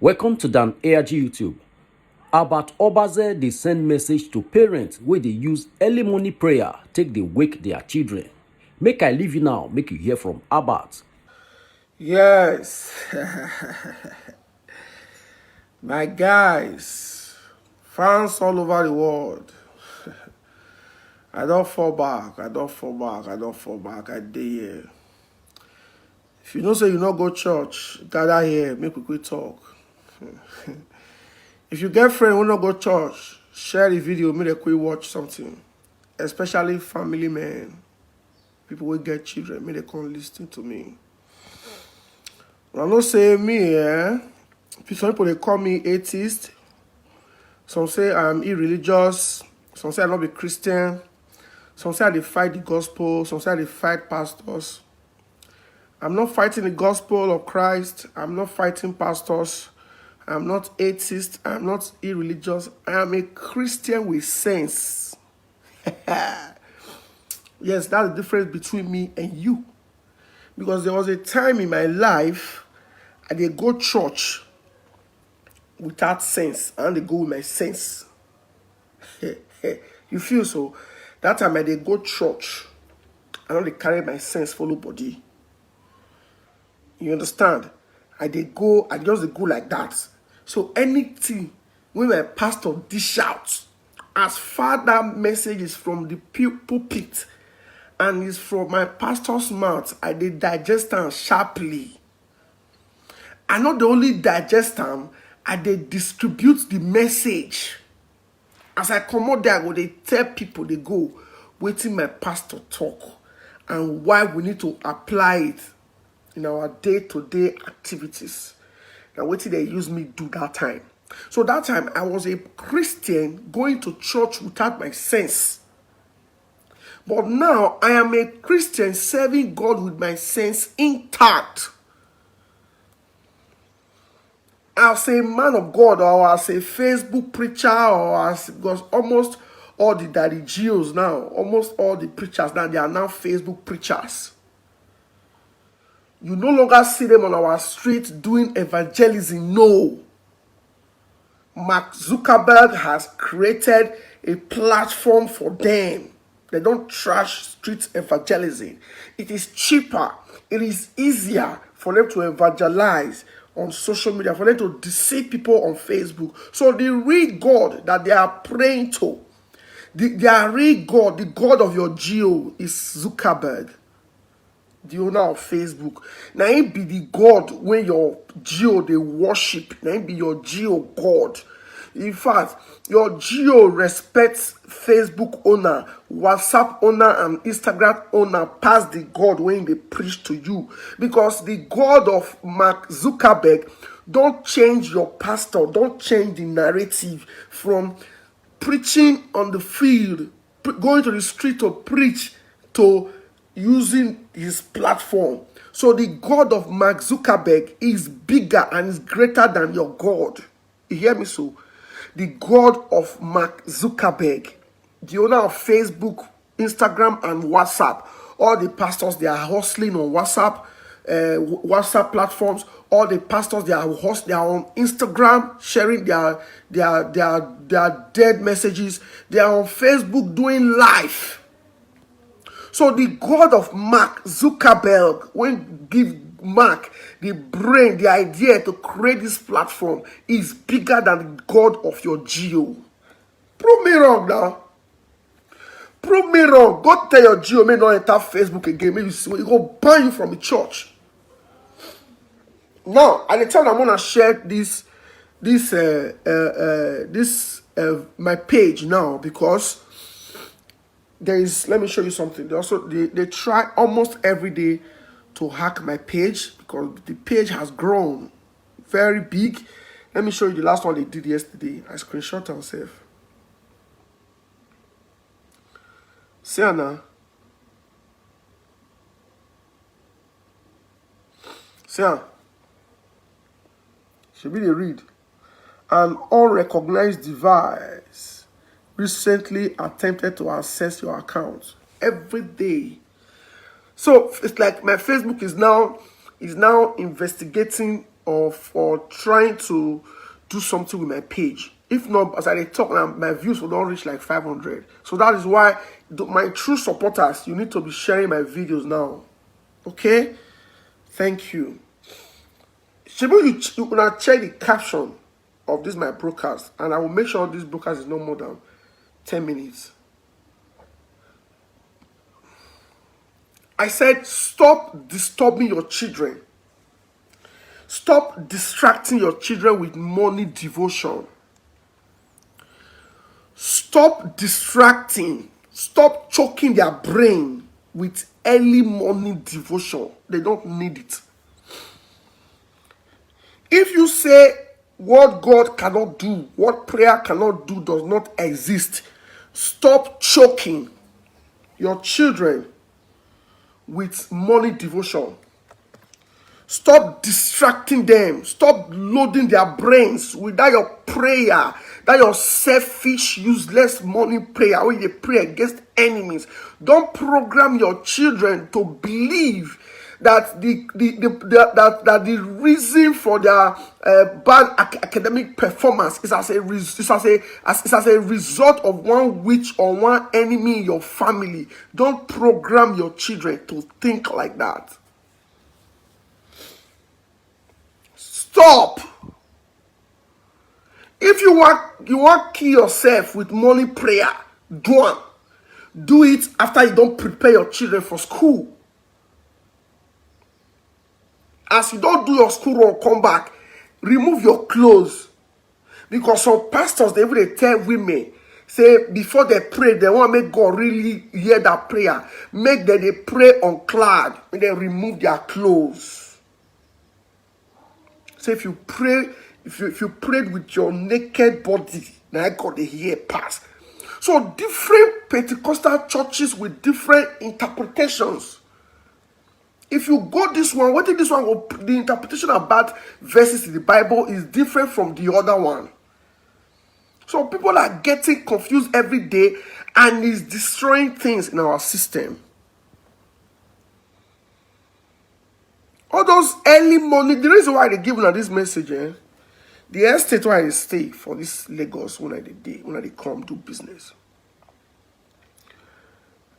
Welcome to Dan ARG YouTube. Albert Obaze dey send message to parents wey dey use early morning prayer take dey wake their children. Make I leave you now, make you hear from Albert. Yes, my guys, fans all over the world. I don't fall back, I dey here. If you know say you no go church, gather here, make we quick talk. If you get friend who no go church, share the video, make dem quick watch something. Especially family men, people wey get children, make dem come listen to me. I know say me, some people they call me atheist. Some say I'm irreligious. Some say I not be Christian. Some say I dey fight the gospel. Some say I dey fight pastors. I'm not fighting the gospel of Christ. I'm not fighting pastors. I'm not atheist. I'm not irreligious. I am a Christian with sense. Yes, that's the difference between me and you. Because there was a time in my life I dey go church without sense. I dey go with my sense. You feel so? That time I dey go church. I don't dey carry my sense follow body. You understand? I just dey go like that. So anything when my pastor dish out, as far that message is from the pulpit and it's from my pastor's mouth, I dey digest am sharply. I not the only digest am, I dey distribute the message. As I come out there, I go dey tell people they go waiting my pastor talk and why we need to apply it in our day-to-day activities. Now what did they use me do that time? So that time I was a Christian going to church without my sense. But now I am a Christian serving God with my sense intact. As a man of God or as a Facebook preacher or as because almost all the Daddy Geos now, almost all the preachers now, they are now Facebook preachers. You no longer see them on our street doing evangelism. No. Mark Zuckerberg has created a platform for them. They don't trash street evangelism. It is cheaper. It is easier for them to evangelize on social media, for them to deceive people on Facebook. So the real God that they are praying to, their real God, the God of your geo is Zuckerberg, the owner of Facebook. Now he be the God when your geo they worship. Now he be your geo God. In fact, your geo respects Facebook owner, WhatsApp owner, and Instagram owner past the God when they preach to you. Because the God of Mark Zuckerberg don't change your pastor, don't change the narrative from preaching on the field, going to the street to preach, to using his platform. So the God of Mark Zuckerberg is bigger and is greater than your God. You hear me so? The God of Mark Zuckerberg, the owner of Facebook, Instagram, and WhatsApp. All the pastors, they are hustling on WhatsApp platforms. All the pastors, they are on Instagram, sharing their dead messages. They are on Facebook doing live. So the God of Mark Zuckerberg, when give Mark the brain, the idea to create this platform, is bigger than the God of your geo. Prove me wrong now. Prove me wrong. Go tell your geo may not enter Facebook again. Maybe you go ban you from the church. Now, at the time I'm gonna share this my page now because there is, let me show you something. They try almost every day to hack my page because the page has grown very big. Let me show you the last one they did yesterday. I screenshot and save. See now. See, should be the read. An unrecognized device recently attempted to access your account every day. So it's like my Facebook is now investigating or for trying to do something with my page. If not, as I talk now, my views will not reach like 500. So that is why my true supporters, you need to be sharing my videos now. Okay? Thank you. You can check the caption of this my broadcast, and I will make sure this broadcast is no more than 10 minutes. I said, stop disturbing your children. Stop distracting your children with morning devotion. Stop distracting. Stop choking their brain with early morning devotion. They don't need it. If you say what God cannot do, what prayer cannot do, does not exist, stop choking your children with morning devotion. Stop distracting them. Stop loading their brains with that your prayer, that your selfish, useless morning prayer where you pray against enemies. Don't program your children to believe that the reason for their bad academic performance is as a result of one witch or one enemy in your family. Don't program your children to think like that. Stop. If you want to kill yourself with morning prayer, do it after you don't prepare your children for school. As you don't do your school run, come back, remove your clothes. Because some pastors, they tell women, say before they pray, they want to make God really hear that prayer. Make them they pray unclad, and they remove their clothes. So if you pray, if you prayed with your naked body, now God they hear pass. So different Pentecostal churches with different interpretations. If you go this one, what if this one, the interpretation about verses in the Bible is different from the other one. So people are getting confused every day and is destroying things in our system. All those early morning, the reason why they give us this message, the estate where they stay for this Lagos when they come do business.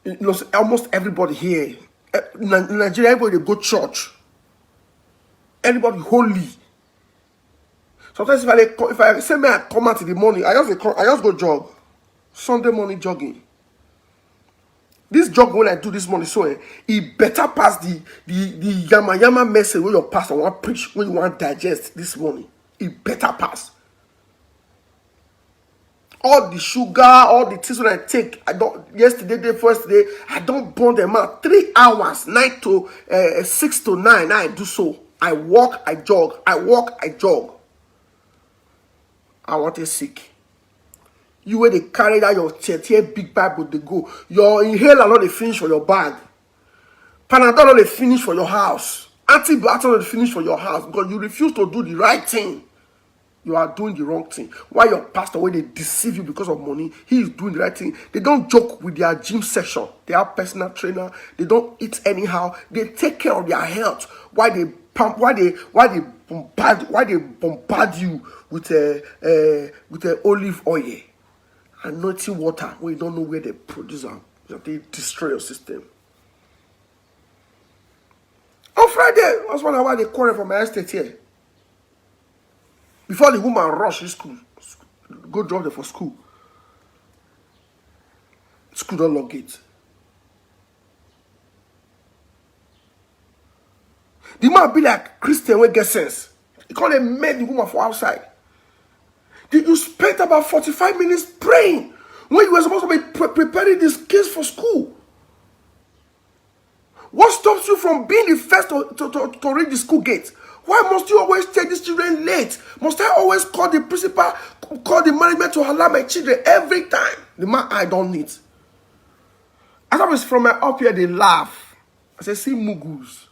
You know, almost everybody here, in Nigeria, everybody go church. Everybody holy. Sometimes if I say me I come out in the morning, I just go jog. Sunday morning jogging. This jog when I do this morning, so it better pass the yama message where your pastor want preach when you want digest this morning. It better pass. All the sugar, all the things when I take, I don't burn them out. 3 hours, 9 to 6 to 9. I do so. I walk, I jog. I walk, I jog. I want to sick. You where they carry that your tear big Bible they go. Your inhaler not they finish for your bag. Panadol not they finish for your house. Antibiotics not they finish for your house because you refuse to do the right thing. You are doing the wrong thing. Why your pastor, when they deceive you because of money, he is doing the right thing. They don't joke with their gym session. They have personal trainer. They don't eat anyhow. They take care of their health. Why they bombard you with olive oil and anointing water when you don't know where they produce them. They destroy your system. On Friday, that's why they quarrel from my estate here. Before the woman rush to school, go drop them for school. School don't lock it. The man be like Christian when get sense. He call them made the woman for outside. You spent about 45 minutes praying when you were supposed to be preparing these kids for school. What stops you from being the first to reach the school gate? Why must you always take these children late? Must I always call the principal, call the management to allow my children every time? The man I don't need. As I was from my up here, they laugh. I say, see mugus.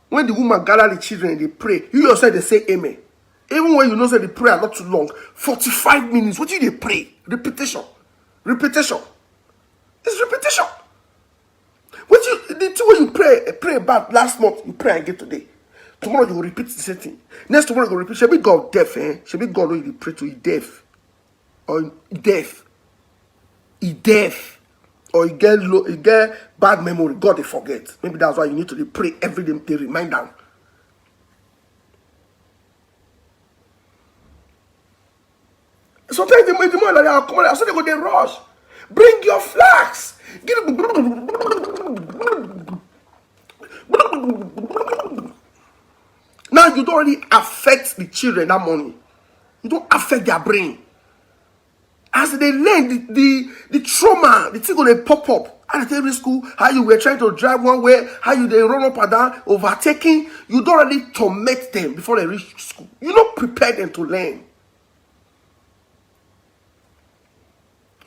When the woman gather the children, they pray. You yourself, they say amen. Even when you know that the prayer not too long, 45 minutes. What do they pray? Repetition. Repetition. It's repetition. The thing when you pray about last month, you pray again today. Tomorrow you will repeat the same thing. Next tomorrow you will repeat. Should be God deaf, eh? Should be God when you pray to he deaf. Or deaf. He deaf. Or he get bad memory. God they forget. Maybe that's why you need to pray every day. They remind them. Sometimes the more that they are coming, so they go they rush. Bring your flags. Now you don't really affect the children that morning. You don't affect their brain. As they learn the trauma, the thing gonna pop up. At the every school, how you were trying to drive one way, how you they run up and down, overtaking. You don't really torment them before they reach school. You don't prepare them to learn.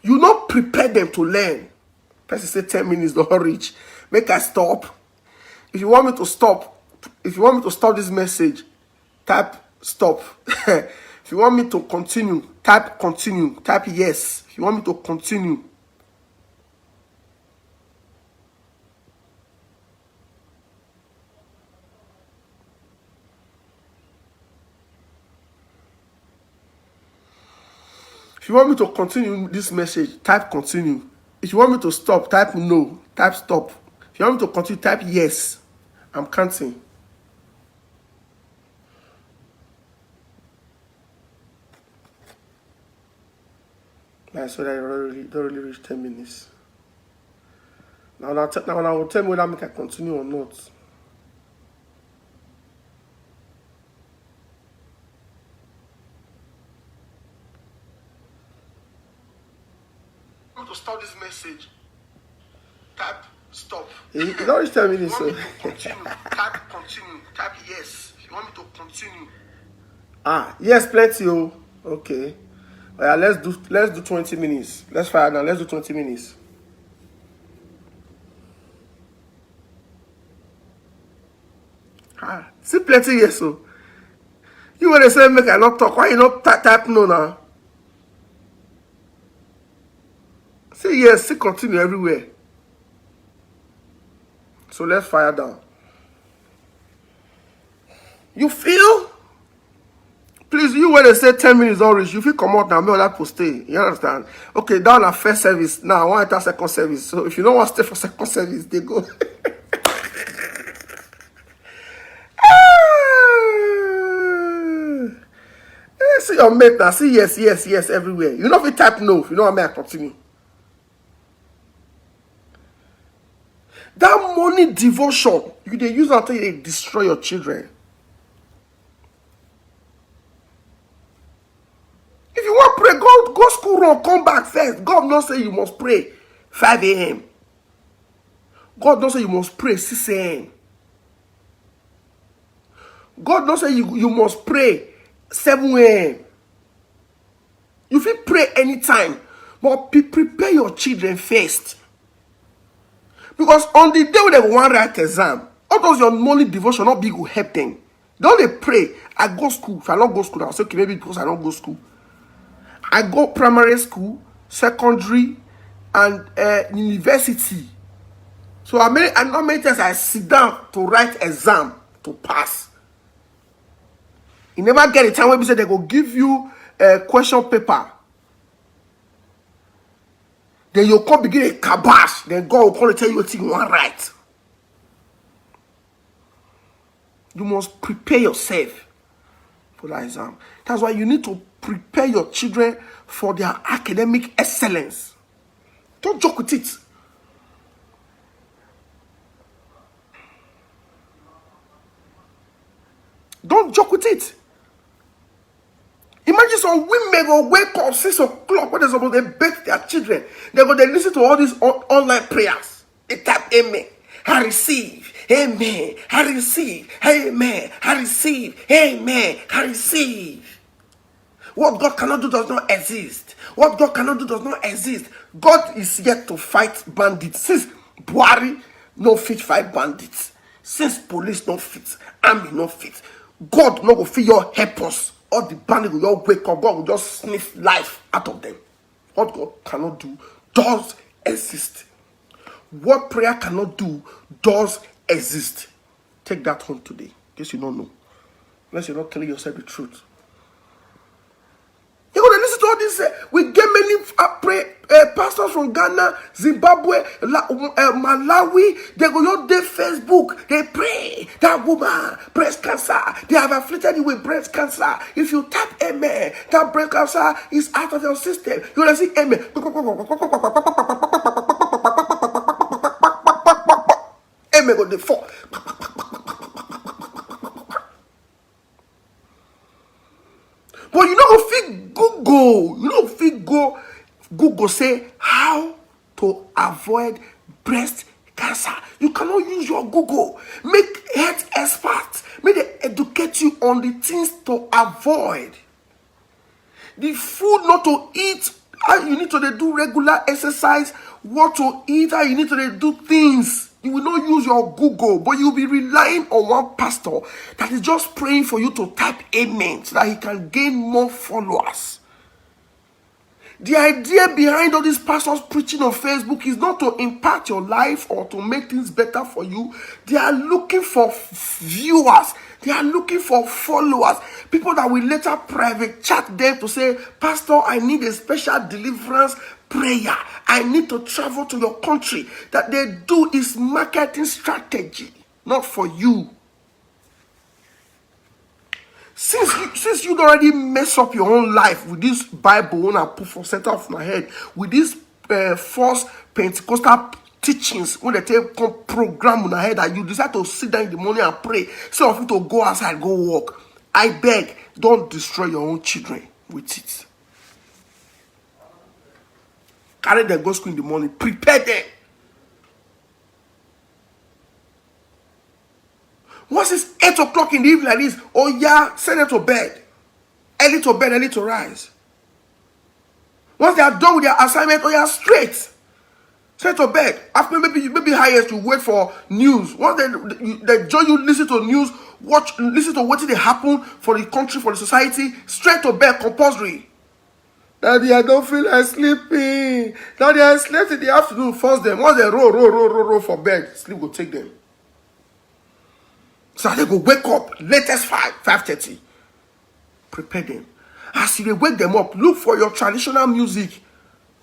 You not prepare them to learn. Person say 10 minutes don't reach. Make I stop. If you want me to stop this message, type stop. If you want me to continue, type continue. Type yes. If you want me to continue. If you want me to continue this message, type continue. If you want me to stop, type no. Type stop. If you want me to continue, type yes. I'm counting. I said I don't really reach 10 minutes. Now I will tell me whether I can continue or not. To stop this message, type stop. You don't reach 10 minutes. So. Continue, type continue. Type yes. If you want me to continue. Yes, plenty. Oh, okay. Yeah, let's do 20 minutes. Let's fire now. Let's do 20 minutes. See plenty yes. So you want to say make I not talk? Why you not type no now? Say yes, say continue everywhere. So let's fire down. You feel? Please, you when they say 10 minutes don't reach, you feel come out now, me that post stay. You understand? Okay, down at first service. Now I want to enter second service. So if you don't want to stay for second service, they go. See your mate now. See yes everywhere. You know if you type no, if you know what I mean, I continue. That money devotion, you they use until they destroy your children. If you want to pray, go school run, come back first. God not say you must pray 5 a.m. God not say you must pray 6 a.m. God not say you must pray 7 a.m. You feel pray anytime, but prepare your children first. Because on the day when they want to write exam, all those your morning devotion not big will help them. Don't they pray? I go school. If I don't go school, I'll say okay, maybe because I don't go school. I go primary school, secondary, and university. So not many times I sit down to write exam to pass. You never get a time when they say they go give you a question paper. Then you come begin a kabash. Then God will come and tell you what you want to write. You must prepare yourself for that exam. That's why you need to prepare your children for their academic excellence. Don't joke with it. Don't joke with it. Imagine some women go wake up 6 o'clock when they're supposed to bake their children. They listen to all these online prayers. They type amen. I receive. Amen. I receive. Amen. I receive. Amen. I receive. What God cannot do does not exist. What God cannot do does not exist. God is yet to fight bandits. Since Buhari no fit fight bandits. Since police no fit, army no fit, God no go fit your help us. All the bandits will all wake up. God will just sniff life out of them. What God cannot do does exist. What prayer cannot do does exist. Take that home today. case you don't know. Unless you're not telling yourself the truth. You're going to listen to all this. We get many pastors from Ghana, Zimbabwe, Malawi. They go on their Facebook. They pray. That woman, breast cancer. They have afflicted you with breast cancer. If you tap amen, that breast cancer is out of your system. You're going to see amen. Amen go the fall. But you know fit Google. You know fit go Google say how to avoid breast cancer. You cannot use your Google. Make health experts. Make they educate you on the things to avoid. The food not to eat. How you need to do regular exercise. What to eat. How you need to do things. You will not use your Google, but you'll be relying on one pastor that is just praying for you to type amen so that he can gain more followers. The idea behind all these pastors preaching on Facebook is not to impact your life or to make things better for you. They are looking for viewers. They are looking for followers. People that will later private chat them to say, Pastor, I need a special deliverance prayer. I need to travel to your country. That they do is marketing strategy, not for you. Since you already mess up your own life with this Bible when I put for center of my head, with these false Pentecostal teachings, when they take program on my head, that you decide to sit down in the morning and pray, so of you to go outside, go walk. I beg, don't destroy your own children with it. Carry them, go school in the morning, prepare them. Once it's 8 o'clock in the evening like this, oh yeah, send them to bed. Early to bed, early to rise. Once they are done with their assignment, oh yeah, straight to bed. After maybe highest, you wait for news. Once they join you, listen to news, listen to what did happen for the country, for the society, straight to bed, compulsory. Daddy, I don't feel like sleeping. Daddy, I slept in the afternoon, force them. Once they roll for bed, sleep will take them. So they go wake up, latest 5:30. Prepare them. As you wake them up, look for your traditional music.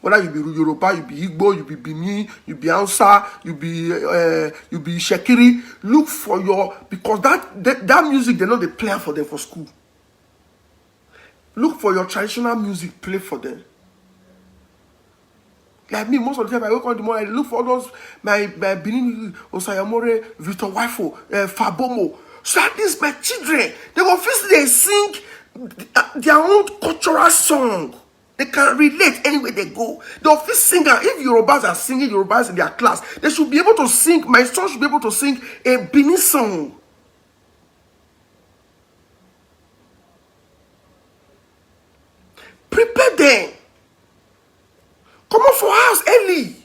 Whether you be Yoruba, you be Igbo, you be Bini, you be Hausa, you be Shekiri. Look for because that music, they know they play for them for school. Look for your traditional music, play for them. Like me, most of the time I wake up in the morning, I look for those my Benin Osayamore, Victor Wifo, Fabomo. So at least my children, they will first they sing their own cultural song. They can relate anywhere they go. They'll first sing. If Yorubas are singing Yorubas in their class, they should be able to sing. My son should be able to sing a Benin song. Prepare them. Come out for house early.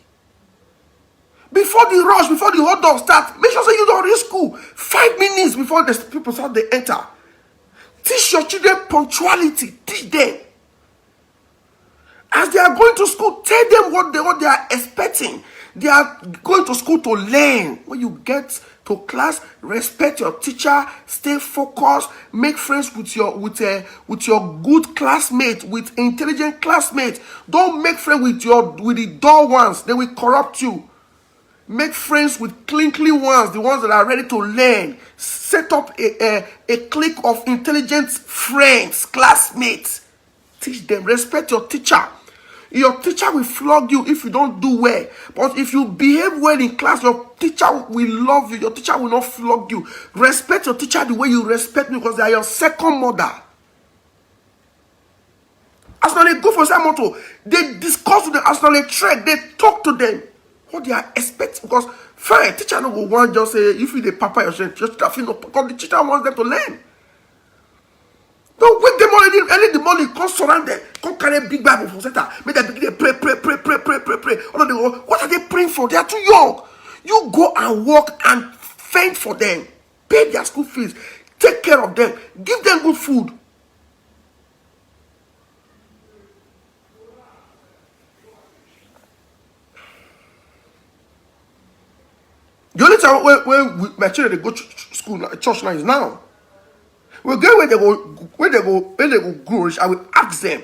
Before the rush, before the hot dog start, make sure you don't reach school. 5 minutes before the people start, they enter. Teach your children punctuality. Teach them. As they are going to school, tell them what they are expecting. They are going to school to learn. When you get to class, respect your teacher, stay focused, make friends with your good classmate, with intelligent classmates. Don't make friends with the dull ones. They will corrupt you. Make friends with clean ones, the ones that are ready to learn. Set up a clique of intelligent friends, classmates. Teach them. Respect your teacher. Your teacher will flog you if you don't do well. But if you behave well in class, your teacher will love you. Your teacher will not flog you. Respect your teacher the way you respect me, because they are your second mother. As now they go for some motto, they discuss with them. As now they trek, they talk to them. What they are expecting. Because fine, teacher no go want just say, if you the papa your children, just because the teacher wants them to learn. Don't wake them already early in the morning. Come surround them. Come carry a big Bible from center. Make them begin to pray. What are they praying for? They are too young. You go and walk and fend for them. Pay their school fees. Take care of them. Give them good food. The only time when my children they go to school, church now is now. We get when they go grow. I will ask them,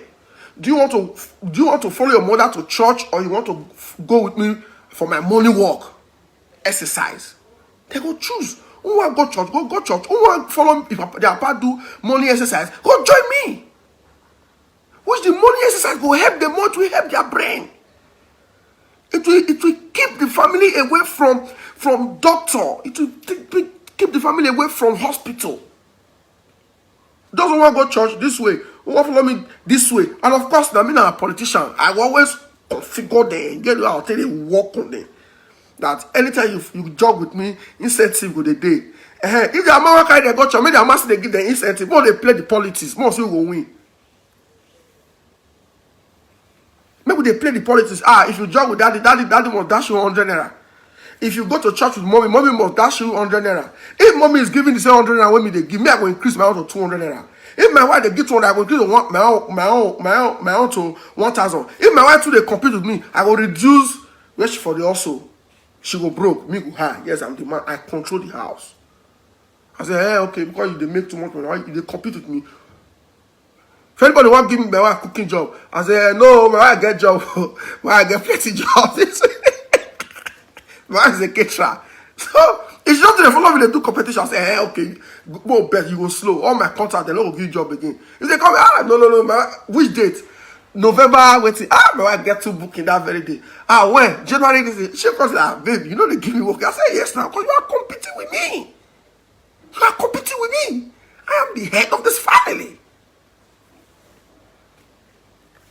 do you want to follow your mother to church, or you want to go with me for my morning walk, exercise? They go choose. Who want go church? Go church. Who want follow if their papa do morning exercise? Go join me. Which the morning exercise will help them more to help their brain. It will keep the family away from doctor. It will keep the family away from hospital. Doesn't want to go church this way. Want to follow me this way. And of course, I mean, I'm a politician. I will always configure them. Get you out, tell you work on them. That anytime you jog with me, incentive go the day. If the American they go church, maybe the master they give them incentive. More they play the politics. More so will win. Maybe they play the politics. If you jog with daddy must dash you 100 naira. If you go to church with mommy must dash you 100 naira. If mommy is giving the same 100 naira when me they give me, I will increase my own to 200 naira. If my wife they give 200, I will increase my own to 1,000. If my wife too they compete with me, I will reduce which for the also. She go broke, me go high. Yes, I'm the man. I control the house. I say, hey, okay, because they make too much money, they compete with me. If anybody want to give me my wife cooking job, I say, no, my wife get job. My wife get plenty job. My wife is a caterer. So, it's not to follow me, they do competition. I say, hey, okay, go bet, you go slow. All my contract, they don't give you job again. If they come, no, my wife, which date? November, waiting. My wife get to booking that very day. When? January, this she comes like, baby, you know they give me work. I say, yes, now, because you are competing with me. You are competing with me. I am the head of this family.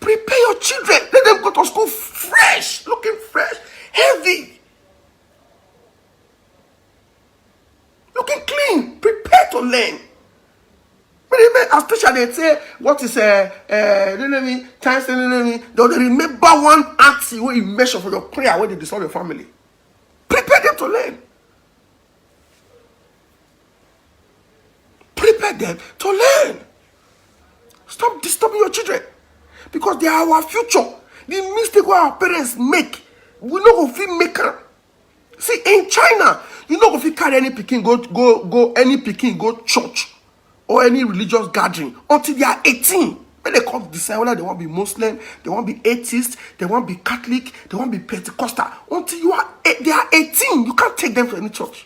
Prepare your children. Let them go to school fresh, looking fresh, healthy, looking clean. Prepare to learn. Especially they say what is they remember one act where you measure for your prayer where they dissolve your family. Prepare them to learn. Prepare them to learn. Stop disturbing your children. Because they are our future. The mistake our parents make, we not go fit make them. See, in China, you not go fit carry any pikin go church or any religious gathering until they are 18. When they come to decide whether they want to be Muslim, they want to be atheist, they want to be Catholic, they want to be Pentecostal. Until they are 18, you can't take them to any church.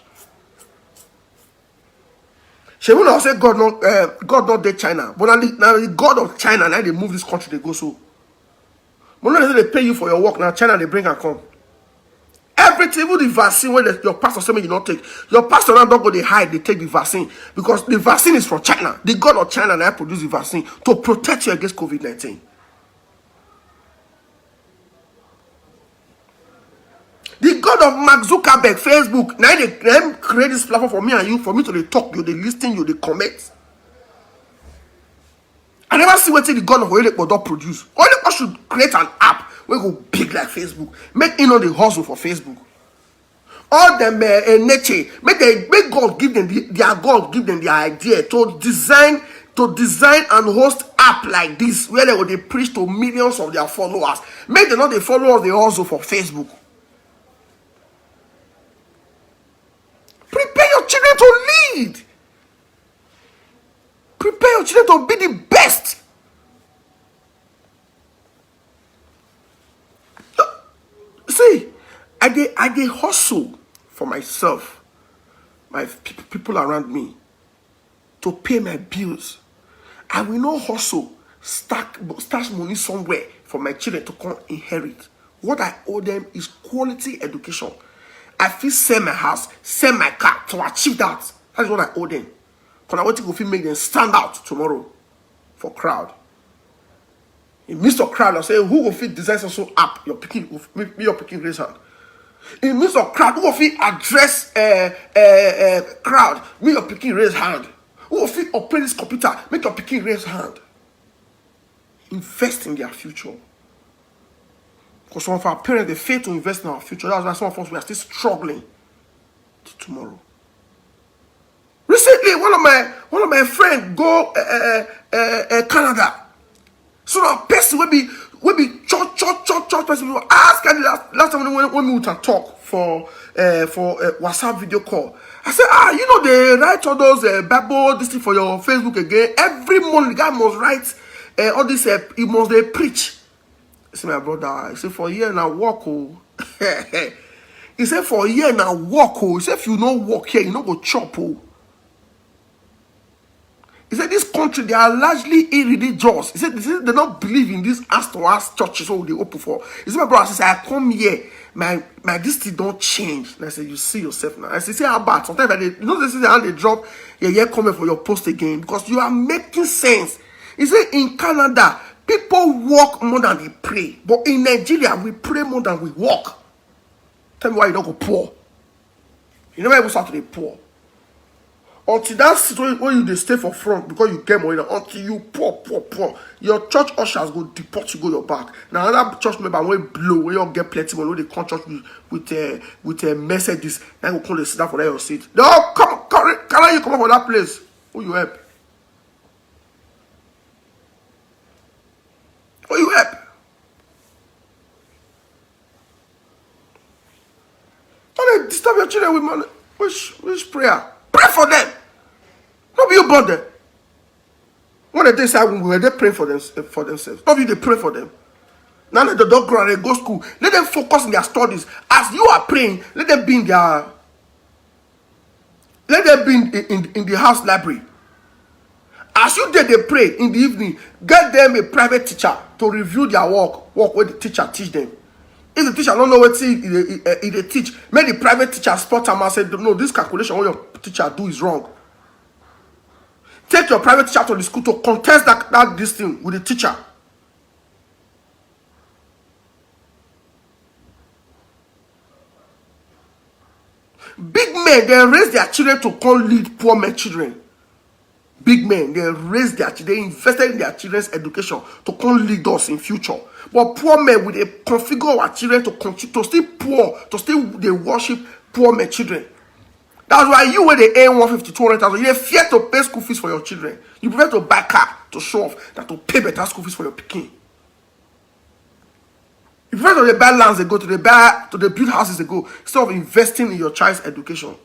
She will not say God not dead China, but now the God of China, now they move this country, they go so. But not they pay you for your work, now China they bring and come. Everything, even the vaccine, when your pastor say you not take, your pastor now don't go they hide, they take the vaccine. Because the vaccine is from China. The God of China now produce the vaccine to protect you against COVID-19. The God of Mark Zuckerberg, Facebook, now they create this platform for me and you, for me to talk, you, they listen, you, they comment. I never see what the God of Oyedepo produce. Oyedepo should create an app where go big like Facebook. Make the hustle for Facebook. All them nature, make God give them their God give them the idea to design and host app like this where they preach to millions of their followers. Make them not the followers they hustle for Facebook. Prepare your children to lead. Prepare your children to be the best. See, I dey hustle for myself, my people around me, to pay my bills. I will not hustle, stash money somewhere for my children to come inherit. What I owe them is quality education. I feel sell my house, sell my car to achieve that. That is what I owe them. Because I want to go feel make them stand out tomorrow for crowd. In midst of crowd, I say, who will fit design some app? Your picking raise hand. In midst of crowd, who will fit address crowd? Me your picking raise hand. Who will fit operate this computer? Make your picking raise hand. Invest in their future. Because some of our parents, they fail to invest in our future. That's why some of us, we are still struggling till tomorrow. Recently, one of my friends go Canada. So now person will be church person will ask. And last time when we would talk for WhatsApp video call, I said, they write all those Bible, this thing for your Facebook again. Every morning, the guy must write all this, he must preach. I said, my brother, he said, for a year now, walk, oh. He said, for a year now, walk, oh. He said, if you don't walk here, you don't go chop, oh. He said, this country, they are largely irreligious. He said, they don't believe in these ass-to-ass churches, so they open for. He said, my brother, I said, I come here, my this thing don't change. And I said, you see yourself now. I said, see how bad. Sometimes this is how they drop your comment for your post again, because you are making sense. He said, in Canada, people walk more than they pray. But in Nigeria, we pray more than we walk. Tell me why you don't go poor. You never ever start to be poor. Until that situation when you stay for front because you get money, until you poor, your church ushers go deport you, go your back. Now another church member when blow, when you get plenty money, when they come church with a Mercedes, then go call the sit down for that your seat. No, can you come up for that place? Who you help? Who you help? Don't they disturb your children with money? Which prayer? Pray for them. Don't be you bother. When they say when they pray for themselves, don't be they pray for them. Now let the dog grow and they go school. Let them focus on their studies. As you are praying, let them be in their. Let them be in the house library. As you did they pray in the evening, get them a private teacher to review their work where the teacher teach them. If the teacher don't know what they teach, make the private teacher spot them and say, no, this calculation what your teacher do is wrong. Take your private teacher to the school to contest that this thing with the teacher. Big men, they raise their children to come lead poor men children. Big men, they raise their children, they invested in their children's education to come lead us in future. But poor men, they configure our children to continue to still poor, to still they worship poor men children. That's why you when they earn 150, 200,000, you fear to pay school fees for your children. You prefer to buy car to show off than to pay better school fees for your pikin. You prefer to buy lands they go to the build houses they go instead of investing in your child's education.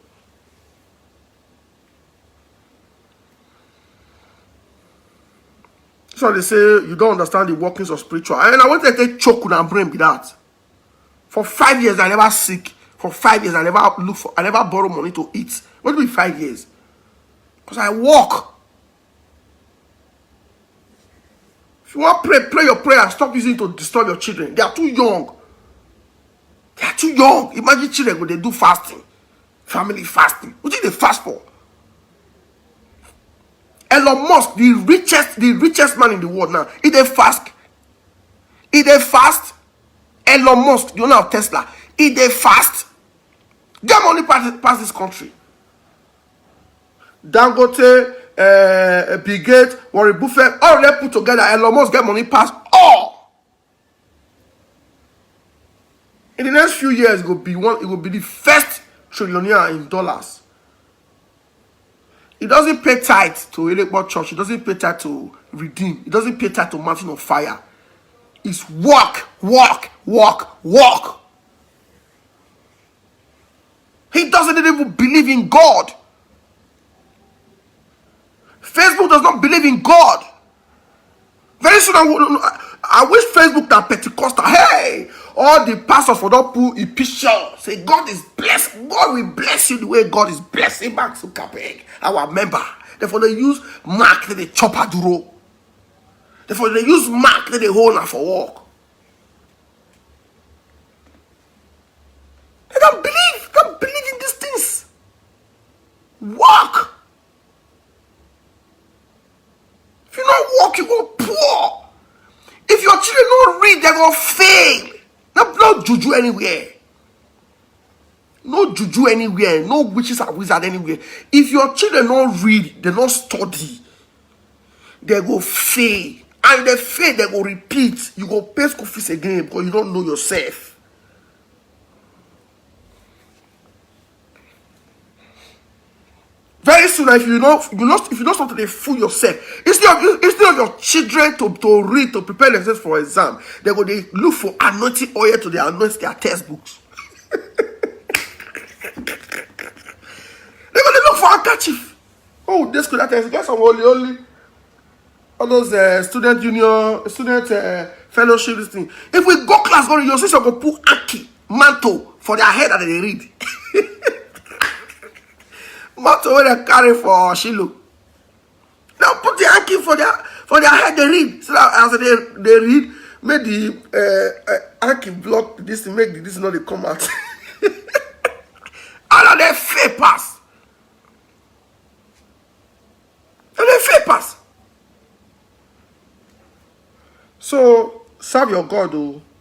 So they say you don't understand the workings of spiritual. And I want to take choke and brain with that. For 5 years I never sick. For 5 years I never borrow money to eat. What do you mean 5 years? Because I work. If you want to pray your prayer, stop using it to disturb your children. They are too young. They are too young. Imagine children when they do fasting. Family fasting. What do they fast for? Elon Musk, the richest man in the world now, he dey fast. Elon Musk, the owner of Tesla, he dey fast. Get money pass this country. Dangote, Bill Gates, Warren Buffett, all they put together, Elon Musk get money pass all. In the next few years, it will be the first trillionaire in dollars. It doesn't pay tithe to Elekpo Church. It doesn't pay tithe to Redeem. It doesn't pay tithe to Mountain of Fire. It's work. He doesn't even believe in God. Facebook does not believe in God. Very soon, I wish Facebook that Pentecostal. Hey, all the pastors for that put a picture. Say God is blessed. God will bless you the way God is blessing Mark Zuckerberg, our member. Therefore, they use Mark that they chop a duro. Therefore, they use Mark that they hold her for work. They don't believe in these things. Work. If you don't work, you go poor. If your children don't read, they're going to fail. No juju anywhere. No juju anywhere. No witches or wizards anywhere. If your children don't read, they don't study, they go fail. And they fail, they go repeat. You go pay school fees again because you don't know yourself. Very soon, if you don't start to fool yourself, instead of your children to read, to prepare themselves for exam, they look for anointing oil to anoint their textbooks. They for handkerchief. Oh, this could that get some only all those student union, student fellowship, this thing. If we go class, your sister go put anki, mantle for their head that they read. Mantle where they carry for Shiloh. Now put the anki for their head they read. So that as they read, make the anki block this to make this not they come out. All of them fair pass. And they fair pass. So serve your God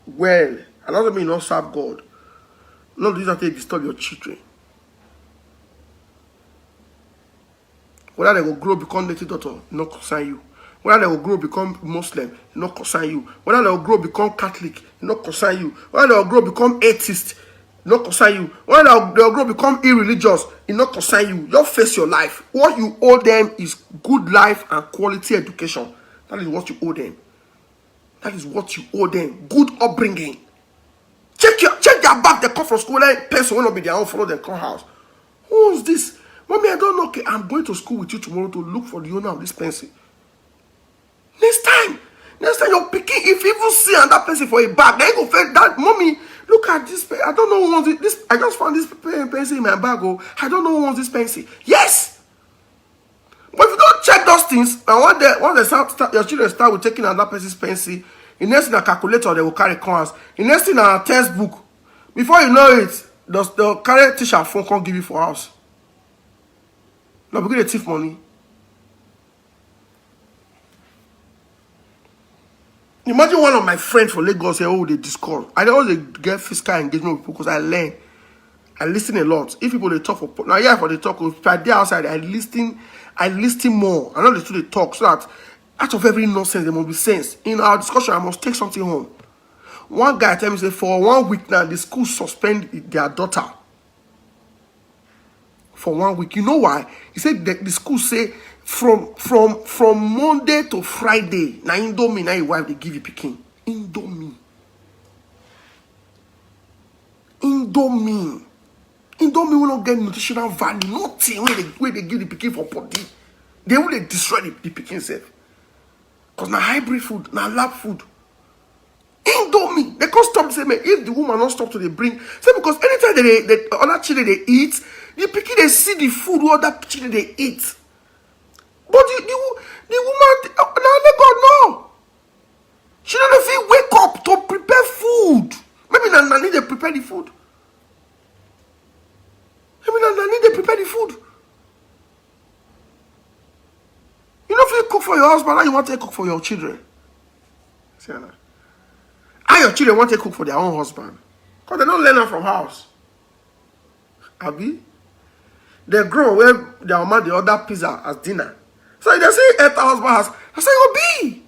well. And doesn't mean not serve God. Not do that to disturb your children. Whether they will grow become native doctor, not concern you. Whether they will grow become Muslim, not concern you. Whether they will grow become Catholic, not concern you. Whether they will grow become atheist, not concern you. Whether they will grow become irreligious, it not concern you. Just face your life. What you owe them is good life and quality education. That is what you owe them. That is what you owe them. Good upbringing. Check their back. They come from school. Like person will not be their own. Follow them come house. Who's this? Mommy, I don't know. Okay, I'm going to school with you tomorrow to look for the owner of this pencil. Next time you're picking, if you even see another pencil for a bag, then you go feel that, mommy, look at this. I don't know who wants it. This. I just found this pencil in my bag. Oh, I don't know who wants this pencil. Yes. But if you don't check those things, and your children start with taking another person's pencil, the next thing a calculator they will carry coins. The next thing a textbook. Before you know it, they'll carry teacher phone can't give you for house. Now begin to thief money. Imagine one of my friends from Lagos say, oh, they discuss. I always get physical engagement with people because I learn. I listen a lot. If people they talk for now, yeah, for the talk, if I dey outside, I listen more. I know they do the talk so that out of every nonsense there must be sense. In our discussion, I must take something home. One guy tell me say for 1 week now, the school suspend their daughter. For 1 week. You know why? He said that the school say from Monday to Friday, na Indomie, na your wife they give you picking. Indomie will not get nutritional value. Nothing when they give the picking for body. They will destroy the picking self. Because now hybrid food, now lab food. Indomie. They can't stop saying, if the woman not stop to they bring. Say because anytime the other children they eat, the pikin they see the food what other children they eat. But the woman, now let God know. She don't feel wake up to prepare food. Maybe now need to prepare the food. Maybe now need to prepare the food. You know if you cook for your husband, now you want to cook for your children. See that? And your children want to cook for their own husband. Because they don't learn them from house. Abi? They grow where their mama they order pizza as dinner. So if they say at the husband house, I say, oh, be.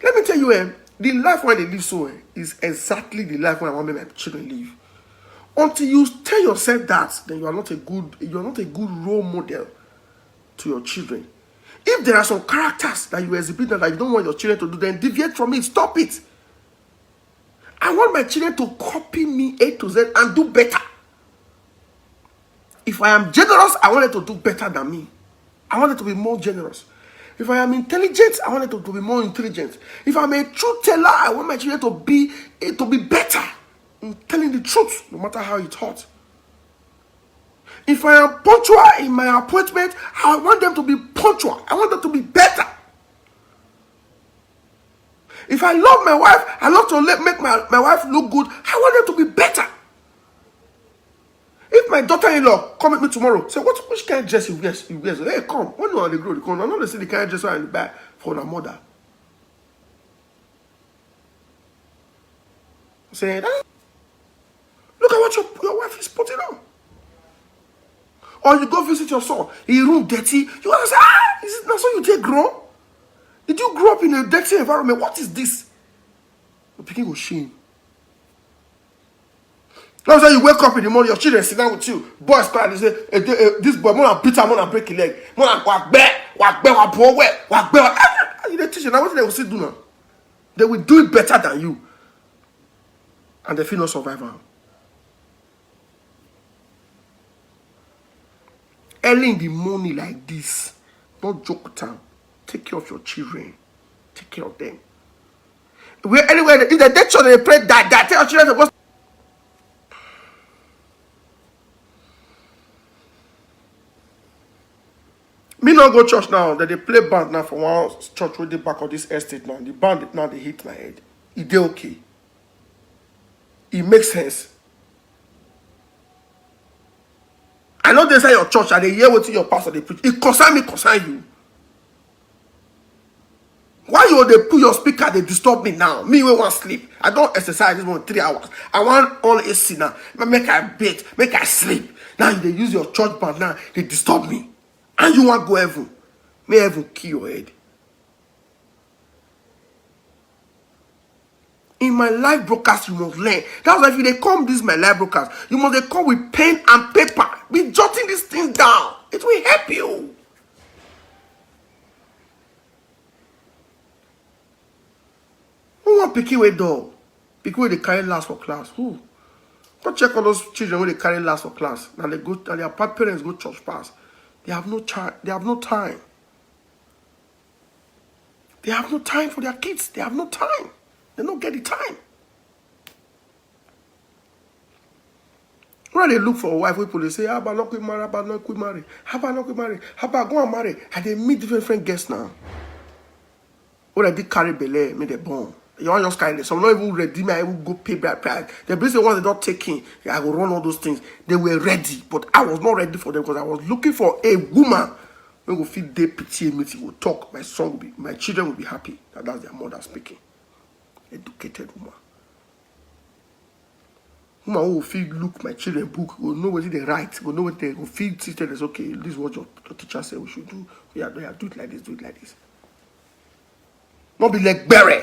Let me tell you, the life when they live so is exactly the life when I want my children live. Until you tell yourself that, then you're not a good role model to your children. If there are some characters that you exhibit that you don't want your children to do, then deviate from it. Stop it. I want my children to copy me A to Z and do better. If I am generous, I want them to do better than me. I want them to be more generous. If I am intelligent, I want them to be more intelligent. If I'm a truth teller, I want my children to be better in telling the truth, no matter how it's hot. If I am punctual in my appointment, I want them to be punctual. I want them to be better. If I love my wife, I love to make my wife look good. I want them to be better. If my daughter-in-law come with me tomorrow, say, which kind of dress you wear? Hey, come. When you are the grow, you come. I'm not see the kind of dress I buy for the mother. Say, look at what your wife is putting on. Or you go visit your son, his room dirty. You want to say, is it not so you take grow? Did you grow up in a dirty environment? What is this? The picking will shame. Now say you wake up in the morning, your children sit down with you. Boys cry, they say, this boy, I'm gonna beat him, I'm gonna break his leg. I'm gonna you they teach you now what they will still do now. They will do it better than you. And they feel no survival. early in the morning like this. Don't joke time. Take care of your children. Take care of them. Anywhere, if they dead church, they pray that tell your children to go. Me not go church now. That they play band now for one church with the back of this estate now. The band now they hit my head. It dey okay. It makes sense. I know they say your church and they hear what your pastor they preach. It concern me, concern you. Why you they put your speaker, they disturb me now? Me we want sleep. I don't exercise this one 3 hours. I want all AC now. Make I bait, make I sleep. Now they use your church band now, they disturb me. And you want go heaven. May heaven kill your head. In my live broadcast, you must learn. That's why if they come this my live broadcast, you must they come with pen and paper. Be jotting these things down. It will help you. Who want picky way dog? Picky way they carry last for class. Who? Go check on those children when they carry last for class. Now they go and their parents go church pass. They have no time. They have no time. They have no time for their kids. They have no time. They don't get the time. When they look for a wife, people they say, how about not marry, how about not marry, how about not marry, how about go and marry. And they meet different guests now. When I did carry belay, me they born. You want just carry them. Some not even ready, me I will go pay by price. The business ones they not taking, I will run all those things. They were ready, but I was not ready for them because I was looking for a woman. When we feel they pity me, will talk. My son will be, my children will be happy. That's their mother speaking. Educated woman. Woman who will feel look my children book, will know what they write, will know what they will feel teacher is okay. This is what your teacher said we should do. Yeah, do it like this, do it like this. Not be like Berry.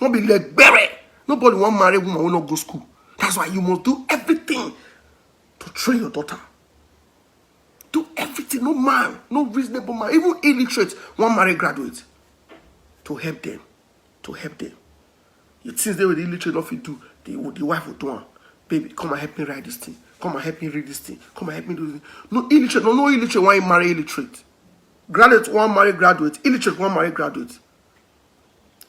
Not be like Berry. Nobody want to marry a woman who not go school. That's why you must do everything to train your daughter. Do everything. No man, no reasonable man, even illiterate, one marry graduate to help them. To help them. It seems they were the illiterate of it do. The wife will do it. Baby, come and help me write this thing. Come and help me read this thing. Come and help me do this. No illiterate, no illiterate want to marry illiterate. Graduate want marry graduate. Illiterate want marry graduate.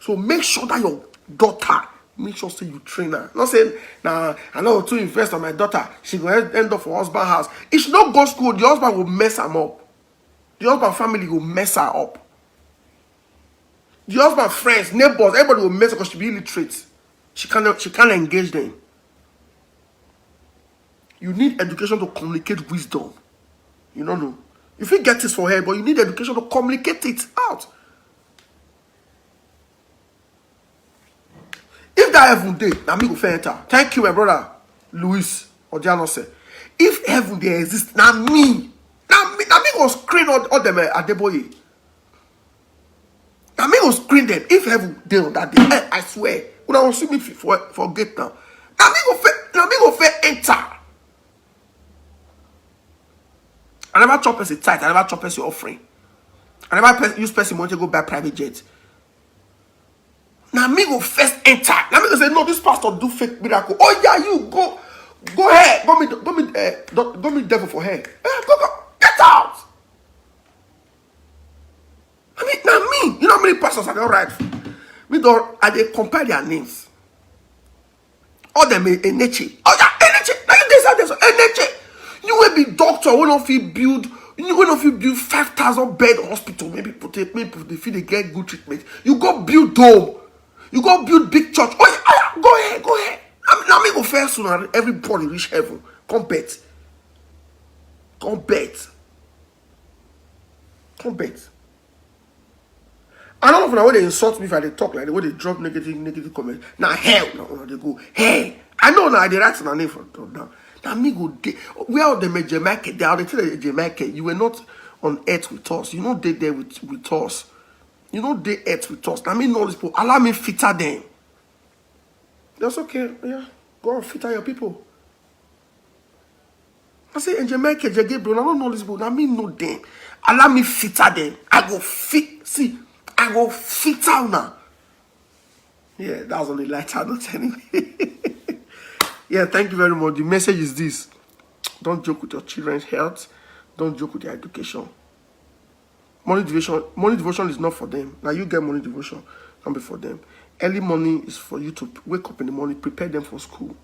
So make sure that your daughter, make sure say you train her. Not saying, nah, I know to invest on my daughter. She will end up for husband house. If she don't go to school, the husband will mess her up. The husband family will mess her up. The husband, friends, neighbors, everybody will mess up because she be illiterate. She can't engage them. You need education to communicate wisdom. You don't know. If you get this for her, but you need education to communicate it out. If that heaven day, now me go fair enter. Thank you, my brother, Luis Odiano said. If heaven there exists, now me go screen all them Adeboye. I mean, go screen them. If heaven dey on that day, I swear, when I will see me forget now. Now me go fair enter. I never chop us a tithe. I never chop us your offering. I never use person money to go buy private jet. Now me go first enter. Now me go say no, this pastor do fake miracle. Oh yeah, you go ahead. Go me devil for her. Go get out. I mean, now me, you know how many pastors I don't write for? I they compare their names. All them Eneche. Oh yeah, Eneche. Now you say Eneche. You will be doctor. We don't feel build. You will not feel build 5,000 bed hospital. Maybe they feel they get good treatment. You go build dome. You go build big church. Oh yeah, go ahead. Now me go first soon and everybody reach heaven. Come bet. I don't know now when they insult me if I they talk like the way they drop negative comments. Now hell, now they go, hey. I know now they write my name for now. Now me go where are them Jamaica? They are the tell Jamaica. You were not on earth with us. You know they there with us. You know they earth with us. Now me know these people. Allow me fitter them. That's okay. Yeah, go and fitter your people. I say in Jamaica, Gabriel, I don't know these people. Now me know them. Allow me fitter them. I go fit. See. I go fit out now. Yeah, that's only light. I'm not telling me. Yeah, thank you very much. The message is this. Don't joke with your children's health. Don't joke with their education. Morning devotion is not for them. Now you get morning devotion, not be for them. Early morning is for you to wake up in the morning, prepare them for school,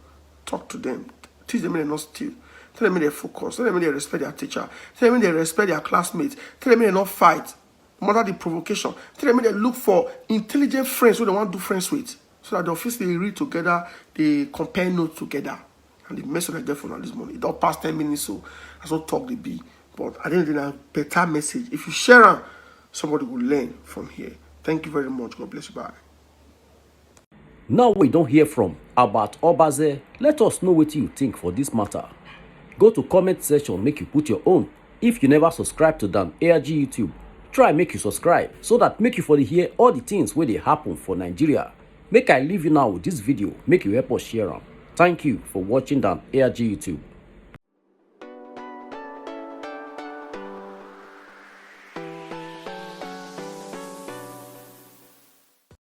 talk to them, teach them they're not steal, tell them they focus, tell them they respect their teacher, tell them they respect their classmates, tell them they not fight, mother the provocation, tell them they look for intelligent friends who they want to do friends with, so that the office they read together, they compare notes together, and the message I get from this morning. It don't pass 10 minutes, so that's not talk they be. But I didn't a better message. If you share them, somebody will learn from here. Thank you very much. God bless you. Bye. Now we don't hear from Albert Obaze. Let us know what you think for this matter. Go to comment section, make you put your own. If you never subscribe to Dan ARG YouTube, try make you subscribe so that make you for the hear all the things where they happen for Nigeria. Make I leave you now with this video, make you help us share them. Thank you for watching Dan ARG YouTube.